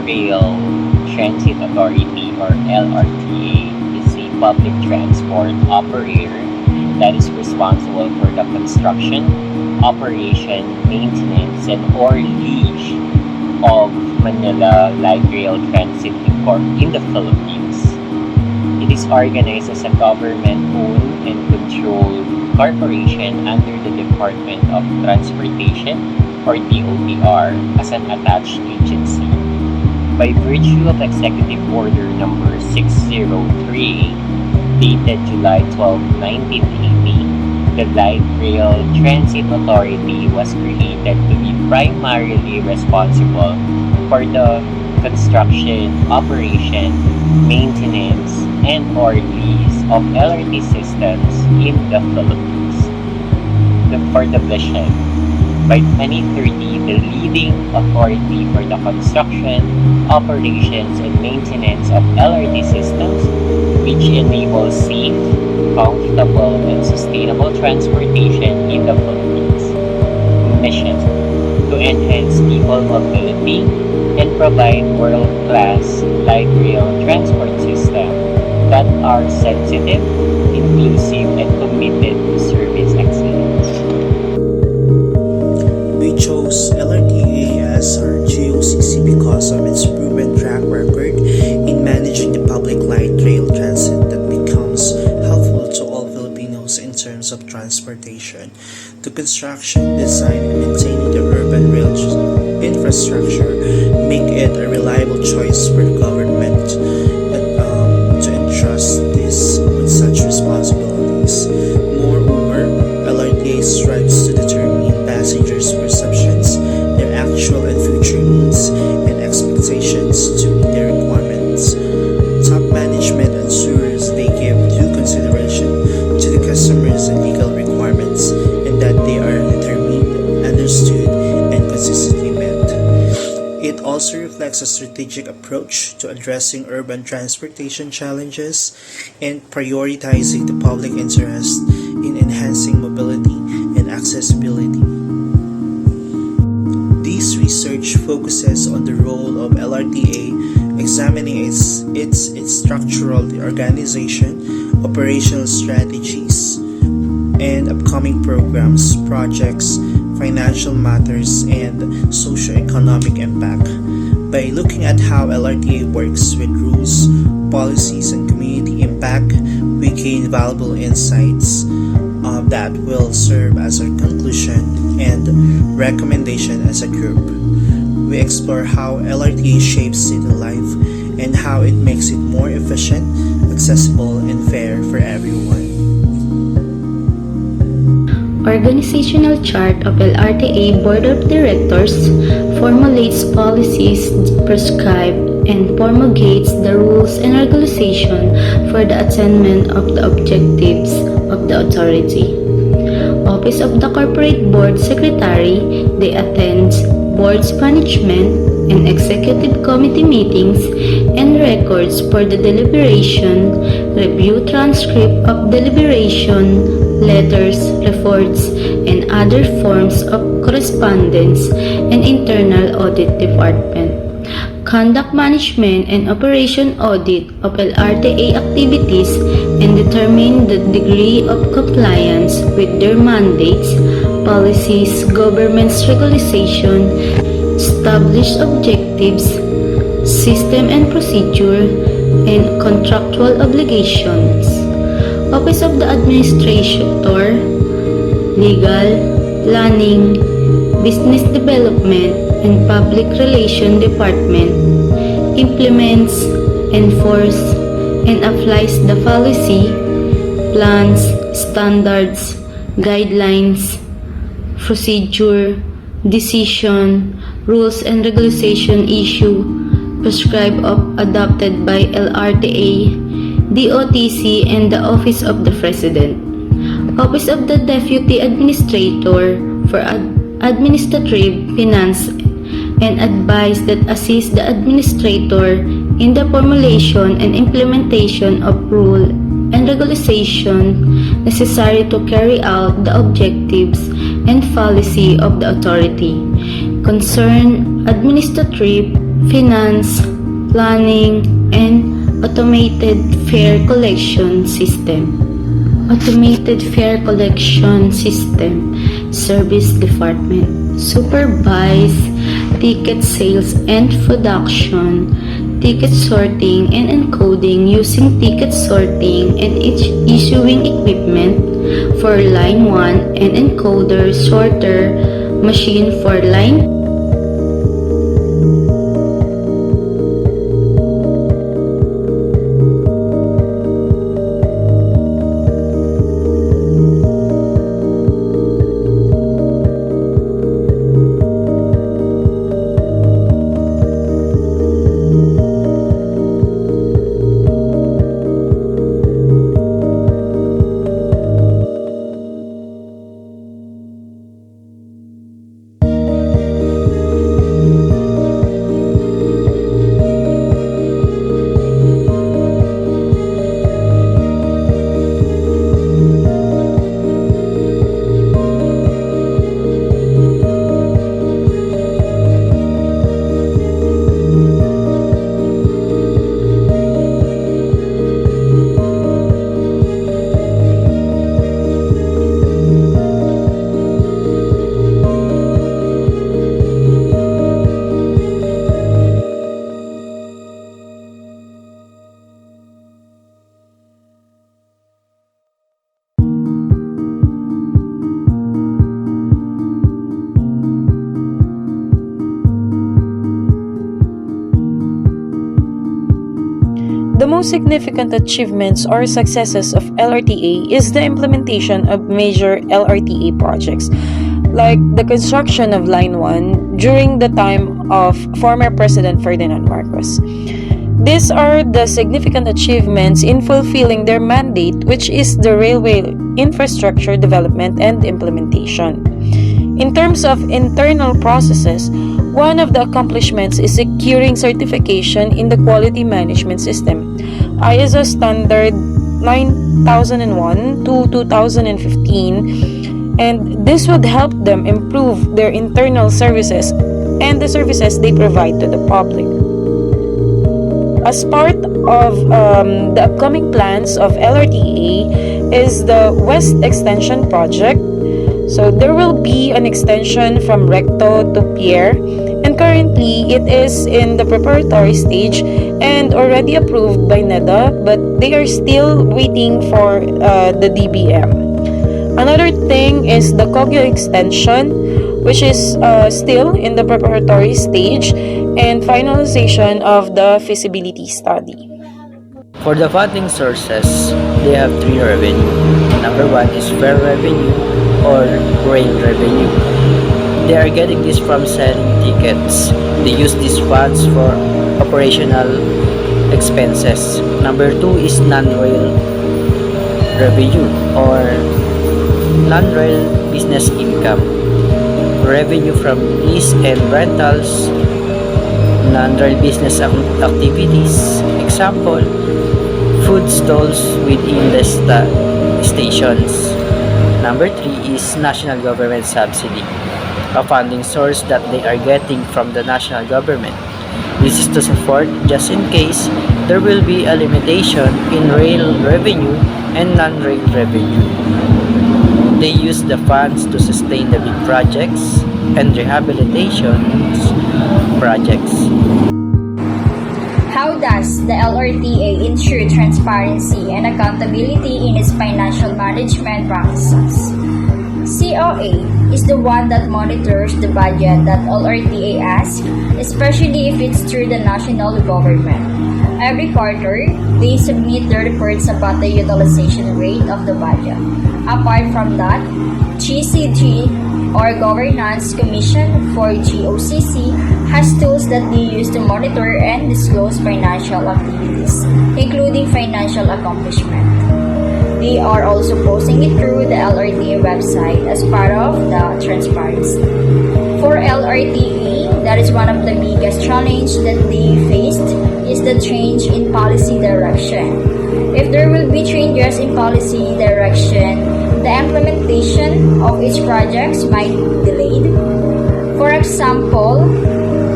Rail Transit Authority, or LRTA, is a public transport operator that is responsible for the construction, operation, maintenance, and or lease of Manila Light Rail Transit in the Philippines. It is organized as a government-owned and controlled corporation under the Department of Transportation, or DOTR, as an attached agency. By virtue of Executive Order Number 603, dated July 12, 1980, the Light Rail Transit Authority was created to be primarily responsible for the construction, operation, maintenance, and or lease of LRT systems in the Philippines. For the vision, by 2030, the leading authority for the construction, operations, and maintenance of LRT systems, which enables safe, comfortable, and sustainable transportation in the Philippines. Mission: to enhance people mobility and provide world-class light rail transport systems that are sensitive, inclusive, and committed to service excellence. We chose LRTA as our GOCC because of its proven track record in managing the public light rail transit that becomes helpful to all Filipinos in terms of transportation, to construction, design, and maintaining the urban rail infrastructure, make it a reliable choice for the government to entrust this with such responsibilities. Moreover, LRTA strives to determine passengers' perceptions, their actual and future needs, and expectations to meet their requirements. Top management ensures they give due consideration to the customers' and legal requirements, and that they are determined, understood, and consistently met. It also reflects a strategic approach to addressing urban transportation challenges and prioritizing the public interest in enhancing mobility and accessibility. This research focuses on the role of LRTA, examining its structural organization, operational strategies, and upcoming programs, projects, financial matters, and socio-economic impact. By looking at how LRTA works with rules, policies, and community impact, we gain valuable insights that will serve as our conclusion and recommendation as a group. We explore how LRTA shapes city life and how it makes it more efficient, accessible, and fair for everyone. Organizational chart of LRTA Board of Directors formulates policies, prescribe, and promulgates the rules and regulation for the attainment of the objectives of the authority. Office of the Corporate Board Secretary, they attend board's management and executive committee meetings and records for the deliberation, review transcript of deliberation, letters, reports, and other forms of correspondence, and internal audit department. Conduct management and operation audit of LRTA activities and determine the degree of compliance with their mandates, policies, government's regulation, established objectives, system and procedure, and contractual obligations. Office of the Administrator, Legal, Planning, Business Development, and Public Relations Department implements, enforces, and applies the policy, plans, standards, guidelines, procedure, decision, rules and regulation issue, prescribed of adopted by LRTA, DOTC, and the Office of the President. Office of the Deputy Administrator for Administrative Finance and advice that assist the administrator in the formulation and implementation of rule and regulation necessary to carry out the objectives and policy of the authority. Concern administrative finance, planning, and automated fare collection system. Automated fare collection system service department supervise ticket sales and production, ticket sorting and encoding using ticket sorting and issuing equipment for line 1 and encoder sorter machine for line. The most significant achievements or successes of LRTA is the implementation of major LRTA projects, like the construction of Line 1 during the time of former President Ferdinand Marcos. These are the significant achievements in fulfilling their mandate, which is the railway infrastructure development and implementation. In terms of internal processes, one of the accomplishments is securing certification in the quality management system, ISO standard 9001 to 2015, and this would help them improve their internal services and the services they provide to the public. As part of the upcoming plans of LRTA is the West Extension Project. So there will be an extension from Recto to Pierre, and currently it is in the preparatory stage and already approved by NEDA, but they are still waiting for the DBM. Another thing is the Kogyo extension, which is still in the preparatory stage and finalization of the feasibility study. For the funding sources, they have three revenue. Number one is fare revenue or rail revenue. They are getting this from selling tickets. They use these funds for operational expenses. Number two is non-rail revenue or non-rail business income. Revenue from lease and rentals, non-rail business activities. Example, food stalls within the stations. Number three is national government subsidy, a funding source that they are getting from the national government. This is to support just in case there will be a limitation in rail revenue and non-rail revenue. They use the funds to sustain the big projects and rehabilitation projects. How does the LRTA ensure transparency and accountability in its financial management practices? COA is the one that monitors the budget that LRTA asks, especially if it's through the national government. Every quarter, they submit their reports about the utilization rate of the budget. Apart from that, GCG or Governance Commission for GOCC has tools that they use to monitor and disclose financial activities, including financial accomplishment. They are also posting it through the LRTA website as part of the transparency. For LRTA, that is one of the biggest challenges that they faced is the change in policy direction. If there will be changes in policy direction, the implementation of each project might be delayed. For example,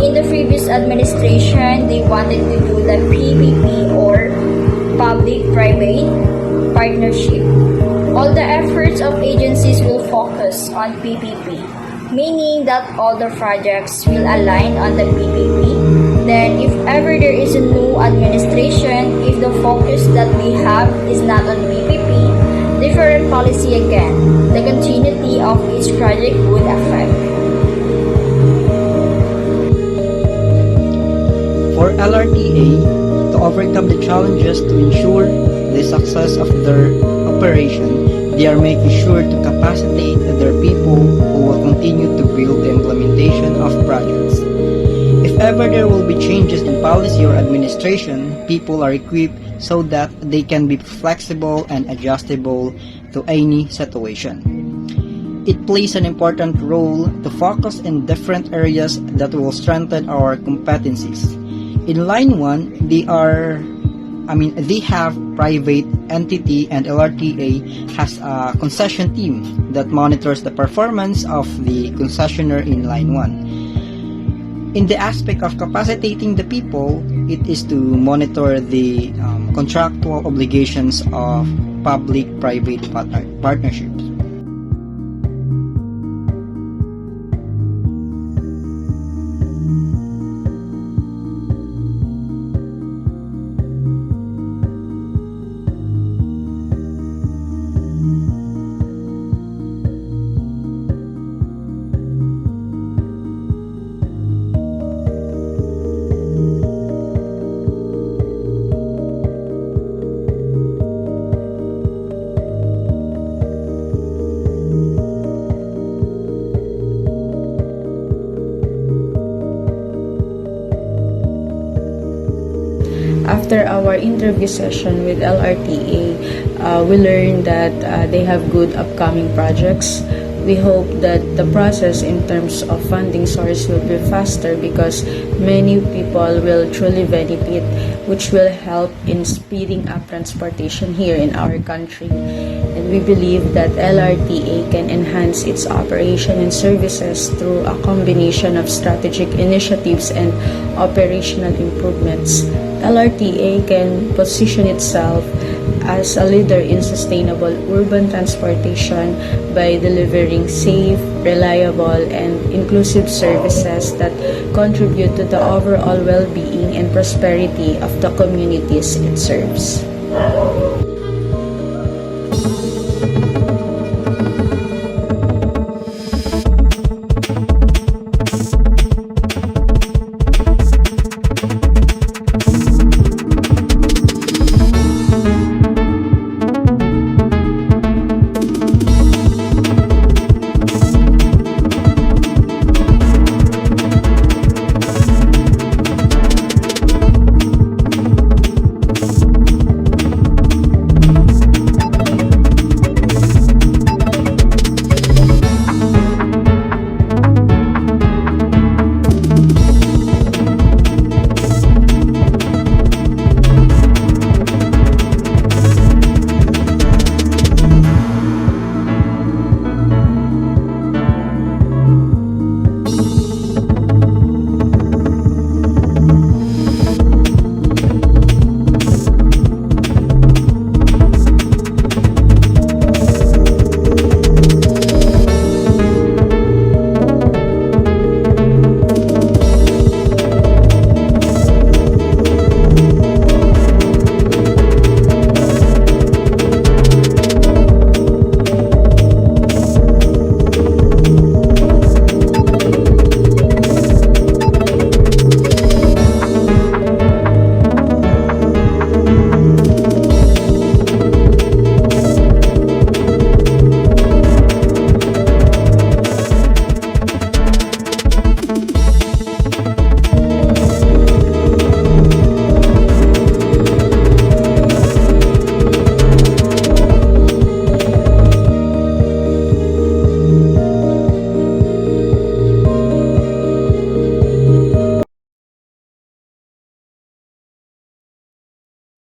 in the previous administration, they wanted to do the PPP or public-private partnership. All the efforts of agencies will focus on PPP, meaning that all the projects will align on the PPP. Then, if ever there is a new administration, if the focus that we have is not on PPP, different policy again, the continuity of each project would affect. For LRTA to overcome the challenges to ensure the success of their operation, they are making sure to capacitate their people who will continue to build the implementation of projects. If ever there will be changes in policy or administration, people are equipped so that they can be flexible and adjustable to any situation. It plays an important role to focus in different areas that will strengthen our competencies. In line 1, they have private entity, and LRTA has a concession team that monitors the performance of the concessionaire in line 1. In the aspect of capacitating the people, it is to monitor the contractual obligations of public-private partnerships. After our interview session with LRTA, we learned that they have good upcoming projects. We hope that the process in terms of funding source will be faster because many people will truly benefit, which will help in speeding up transportation here in our country. And we believe that LRTA can enhance its operation and services through a combination of strategic initiatives and operational improvements. LRTA can position itself as a leader in sustainable urban transportation by delivering safe, reliable, and inclusive services that contribute to the overall well-being and prosperity of the communities it serves.